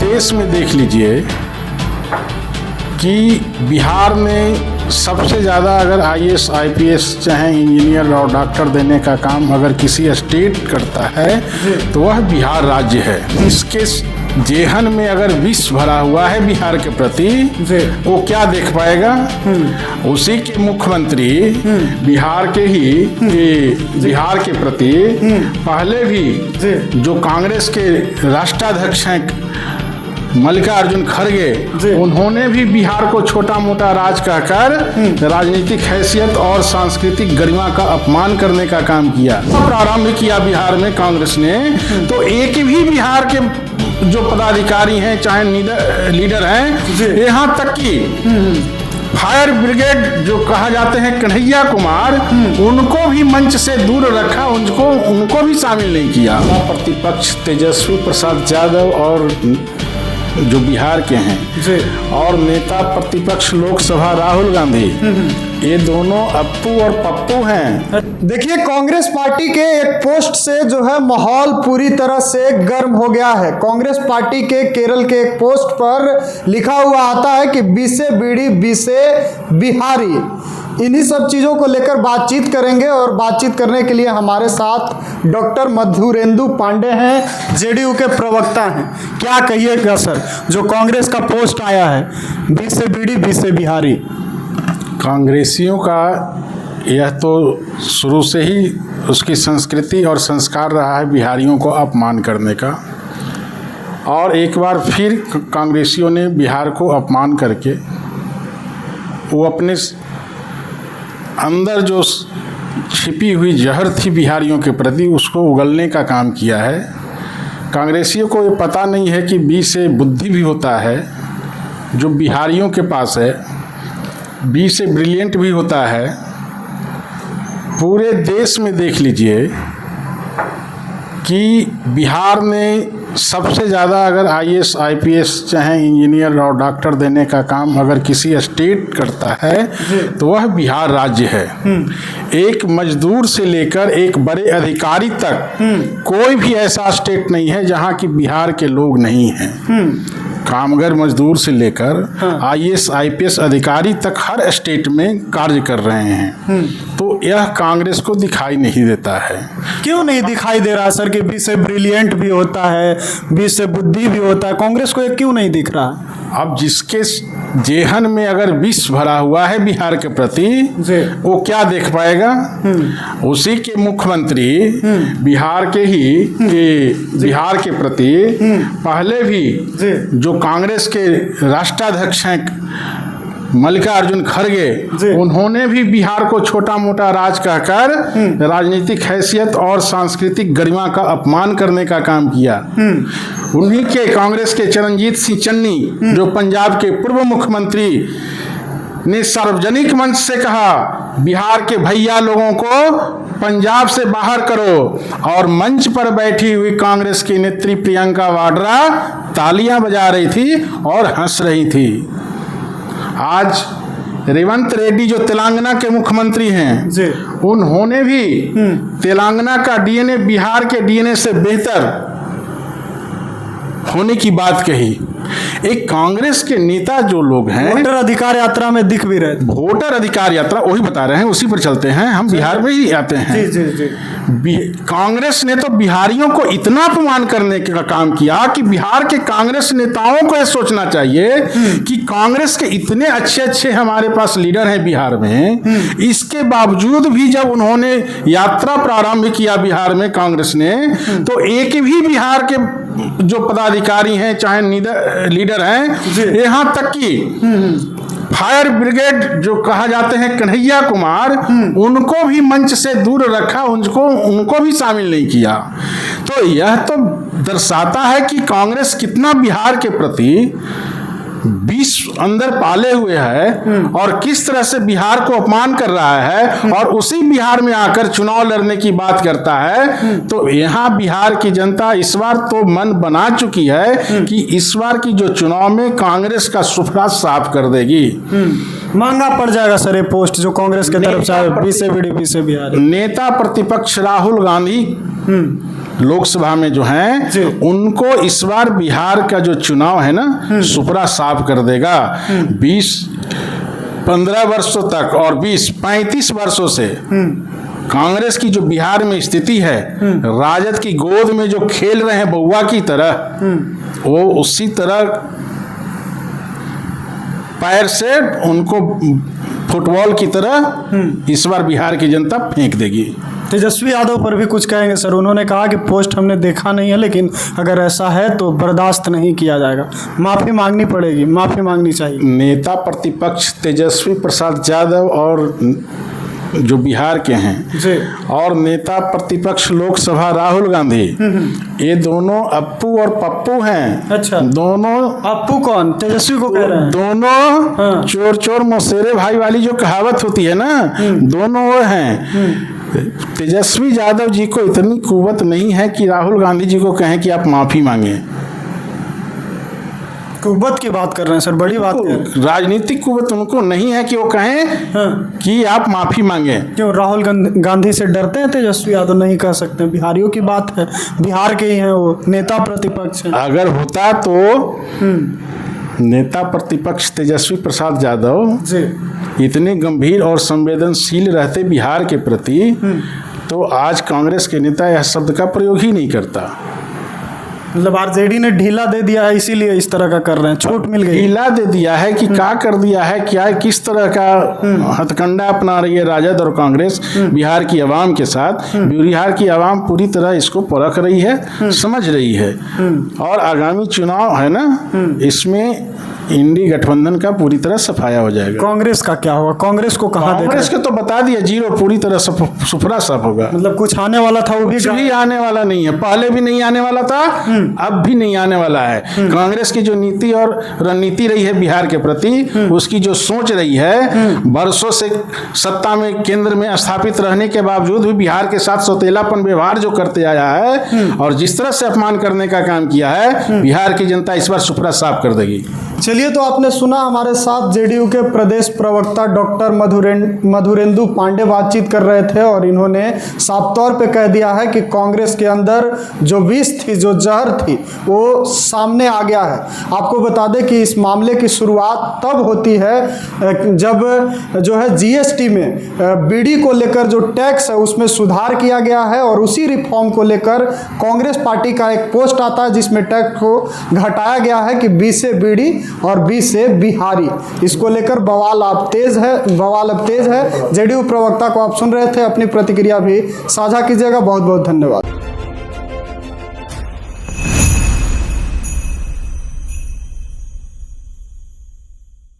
देश में देख लीजिए कि बिहार में सबसे ज़्यादा अगर आईएएस आईपीएस चाहे इंजीनियर और डॉक्टर देने का काम अगर किसी स्टेट करता है तो वह बिहार राज्य है। इसके जेहन में अगर विष भरा हुआ है बिहार के प्रति वो क्या देख पाएगा। उसी के मुख्यमंत्री बिहार के प्रति पहले भी जो कांग्रेस के राष्ट्राध्यक्ष हैं मल्लिकार्जुन खड़गे, उन्होंने भी बिहार को छोटा मोटा राज कहकर राजनीतिक हैसियत और सांस्कृतिक गरिमा का अपमान करने का काम किया। प्रारंभ किया बिहार में कांग्रेस ने, तो एक भी बिहार के जो पदाधिकारी हैं चाहे लीडर हैं, यहाँ तक कि फायर ब्रिगेड जो कहा जाते हैं कन्हैया कुमार, उनको भी मंच से दूर रखा, उनको भी शामिल नहीं किया। प्रतिपक्ष तेजस्वी प्रसाद यादव और जो बिहार के हैं और नेता प्रतिपक्ष लोकसभा राहुल गांधी, ये दोनों अप्पू और पप्पू हैं। देखिए, कांग्रेस पार्टी के एक पोस्ट से जो है माहौल पूरी तरह से गर्म हो गया है। कांग्रेस पार्टी के केरल के एक पोस्ट पर लिखा हुआ आता है कि बीसे बीड़ी बीसे बिहारी। इन्हीं सब चीज़ों को लेकर बातचीत करेंगे और बातचीत करने के लिए हमारे साथ डॉक्टर मधुरेंदु पांडे हैं, जेडीयू के प्रवक्ता हैं। क्या कहिएगा सर, जो कांग्रेस का पोस्ट आया है बीसे बीड़ी बीसे बिहारी? कांग्रेसियों का यह तो शुरू से ही उसकी संस्कृति और संस्कार रहा है बिहारियों को अपमान करने का, और एक बार फिर कांग्रेसियों ने बिहार को अपमान करके वो अपने अंदर जो छिपी हुई जहर थी बिहारियों के प्रति उसको उगलने का काम किया है। कांग्रेसियों को ये पता नहीं है कि बी से बुद्धि भी होता है जो बिहारियों के पास है, बी से ब्रिलियंट भी होता है। पूरे देश में देख लीजिए कि बिहार में सबसे ज़्यादा अगर आईएएस आईपीएस चाहे इंजीनियर और डॉक्टर देने का काम अगर किसी स्टेट करता है तो वह बिहार राज्य है। एक मजदूर से लेकर एक बड़े अधिकारी तक कोई भी ऐसा स्टेट नहीं है जहां की बिहार के लोग नहीं हैं। कामगार मजदूर से लेकर आईएएस आईपीएस अधिकारी तक हर स्टेट में कार्य कर रहे हैं। तो यह कांग्रेस को दिखाई नहीं देता है। क्यों नहीं दिखाई दे रहा सर कि बी से ब्रिलियंट भी होता है, बी से बुद्धि भी होता है? कांग्रेस को ये क्यों नहीं दिख रहा? अब जिसके जेहन में अगर विष भरा हुआ है बिहार के प्रति वो क्या देख पाएगा। उसी के मुख्यमंत्री बिहार के प्रति पहले भी जो कांग्रेस के राष्ट्राध्यक्ष हैं मल्लिकार्जुन खड़गे, उन्होंने भी बिहार को छोटा मोटा राज कहकर राजनीतिक हैसियत और सांस्कृतिक गरिमा का अपमान करने का काम किया। उन्हीं के कांग्रेस के चरणजीत सिंह चन्नी जो पंजाब के पूर्व मुख्यमंत्री ने सार्वजनिक मंच से कहा बिहार के भैया लोगों को पंजाब से बाहर करो, और मंच पर बैठी हुई कांग्रेस की नेत्री प्रियंका वाड्रा तालियां बजा रही थी और हंस रही थी। आज रेवंत रेड्डी जो तेलंगाना के मुख्यमंत्री हैं, उन्होंने भी तेलंगाना का डीएनए बिहार के डीएनए से बेहतर होने की बात कही। एक कांग्रेस के नेता जो लोग हैं, वोटर अधिकार यात्रा में दिख भी रहे थे। वोटर अधिकार यात्रा वही बता रहे हैं, उसी पर चलते हैं, हम बिहार में ही आते हैं। जी। कांग्रेस ने तो बिहारियों को इतना अपमान करने का काम किया कि बिहार के कांग्रेस नेताओं को यह सोचना चाहिए कि कांग्रेस के इतने अच्छे अच्छे हमारे पास लीडर हैं बिहार में, इसके बावजूद भी जब उन्होंने यात्रा प्रारंभ किया बिहार में कांग्रेस ने, तो एक भी बिहार के जो पदाधिकारी हैं चाहे लीडर हैं, यहाँ तक कि फायर ब्रिगेड जो कहा जाते हैं कन्हैया कुमार, उनको भी मंच से दूर रखा, उनको भी शामिल नहीं किया। तो यह तो दर्शाता है कि कांग्रेस कितना बिहार के प्रति विष अंदर पाले हुए है और किस तरह से बिहार को अपमान कर रहा है, और उसी बिहार में आकर चुनाव लड़ने की बात करता है। तो यहाँ बिहार की जनता इस बार तो मन बना चुकी है कि इस बार की जो चुनाव में कांग्रेस का सुफरा साफ कर देगी। महंगा पड़ जाएगा सर ये पोस्ट जो कांग्रेस की तरफ से बीसे बिहार। नेता प्रतिपक्ष राहुल गांधी लोकसभा में जो हैं उनको इस बार बिहार का जो चुनाव है ना सुपरा साफ कर देगा। 15 वर्षों तक और 35 वर्षों से कांग्रेस की जो बिहार में स्थिति है, राजद की गोद में जो खेल रहे हैं बउआ की तरह, वो उसी तरह पैर से उनको फुटबॉल की तरह इस बार बिहार की जनता फेंक देगी। तेजस्वी यादव पर भी कुछ कहेंगे सर? उन्होंने कहा कि पोस्ट हमने देखा नहीं है, लेकिन अगर ऐसा है तो बर्दाश्त नहीं किया जाएगा, माफ़ी मांगनी पड़ेगी, माफ़ी मांगनी चाहिए। नेता प्रतिपक्ष तेजस्वी प्रसाद यादव और जो बिहार के हैं जी, और नेता प्रतिपक्ष लोकसभा राहुल गांधी, ये दोनों अप्पू और पप्पू हैं। अच्छा, दोनों अप्पू कौन? तेजस्वी को कह रहे हैं? दोनों चोर चोर मौसेरे भाई वाली जो कहावत होती है ना, दोनों वो हैं। तेजस्वी यादव जी को इतनी कुव्वत नहीं है कि राहुल गांधी जी को कहें कि आप माफी मांगे। कुव्वत की बात कर रहे हैं सर, बड़ी बात कर रहे हैं। राजनीतिक कुव्वत उनको नहीं है कि वो कहें कि आप माफी मांगे। क्यों राहुल गांधी से डरते हैं तेजस्वी यादव? नहीं कह सकते, बिहारियों की बात है, बिहार के ही हैं वो, नेता प्रतिपक्ष हैं। अगर होता तो नेता प्रतिपक्ष तेजस्वी प्रसाद यादव जी इतने गंभीर और संवेदनशील रहते बिहार के प्रति, तो आज कांग्रेस के नेता यह शब्द का प्रयोग ही नहीं करता। मतलब आरजेडी ने ढीला दे दिया है, इसीलिए इस तरह का कर रहे हैं, छूट मिल गई। ढीला दे दिया है कि क्या कर दिया है, क्या किस तरह का हथकंडा अपना रही है राजद और कांग्रेस बिहार की आवाम के साथ। बिहार की आवाम पूरी तरह इसको परख रही है, समझ रही है, और आगामी चुनाव है ना, इसमें इंडी गठबंधन का पूरी तरह सफाया हो जाएगा। कांग्रेस का क्या होगा? कांग्रेस को कहाँ देखा? कांग्रेस के तो बता दिया, जीरो, पूरी तरह सुपरा साफ होगा। मतलब कुछ आने वाला था वो भी आने वाला नहीं है, पहले भी नहीं आने वाला था, अब भी नहीं आने वाला है। कांग्रेस की जो नीति और रणनीति रही है बिहार के प्रति, उसकी जो सोच रही है, वर्षों से सत्ता में केंद्र में स्थापित रहने के बावजूद भी बिहार के साथ सौतेलापन व्यवहार जो करते आया है और जिस तरह से अपमान करने का काम किया है, बिहार की जनता इस बार सुपरा साफ कर देगी। चलिए, तो आपने सुना, हमारे साथ जेडीयू के प्रदेश प्रवक्ता डॉक्टर मधुरेंदु पांडे बातचीत कर रहे थे और इन्होंने साफ तौर पे कह दिया है कि कांग्रेस के अंदर जो विष थी, जो जहर थी, वो सामने आ गया है। आपको बता दें कि इस मामले की शुरुआत तब होती है जब जो है जीएसटी में बीड़ी को लेकर जो टैक्स है उसमें सुधार किया गया है, और उसी रिफॉर्म को लेकर कांग्रेस पार्टी का एक पोस्ट आता है जिसमें टैक्स को घटाया गया है कि बी से बीड़ी और बी से बिहारी। इसको लेकर बवाल अब तेज है। जेडीयू प्रवक्ता को आप सुन रहे थे, अपनी प्रतिक्रिया भी साझा कीजिएगा। बहुत बहुत धन्यवाद।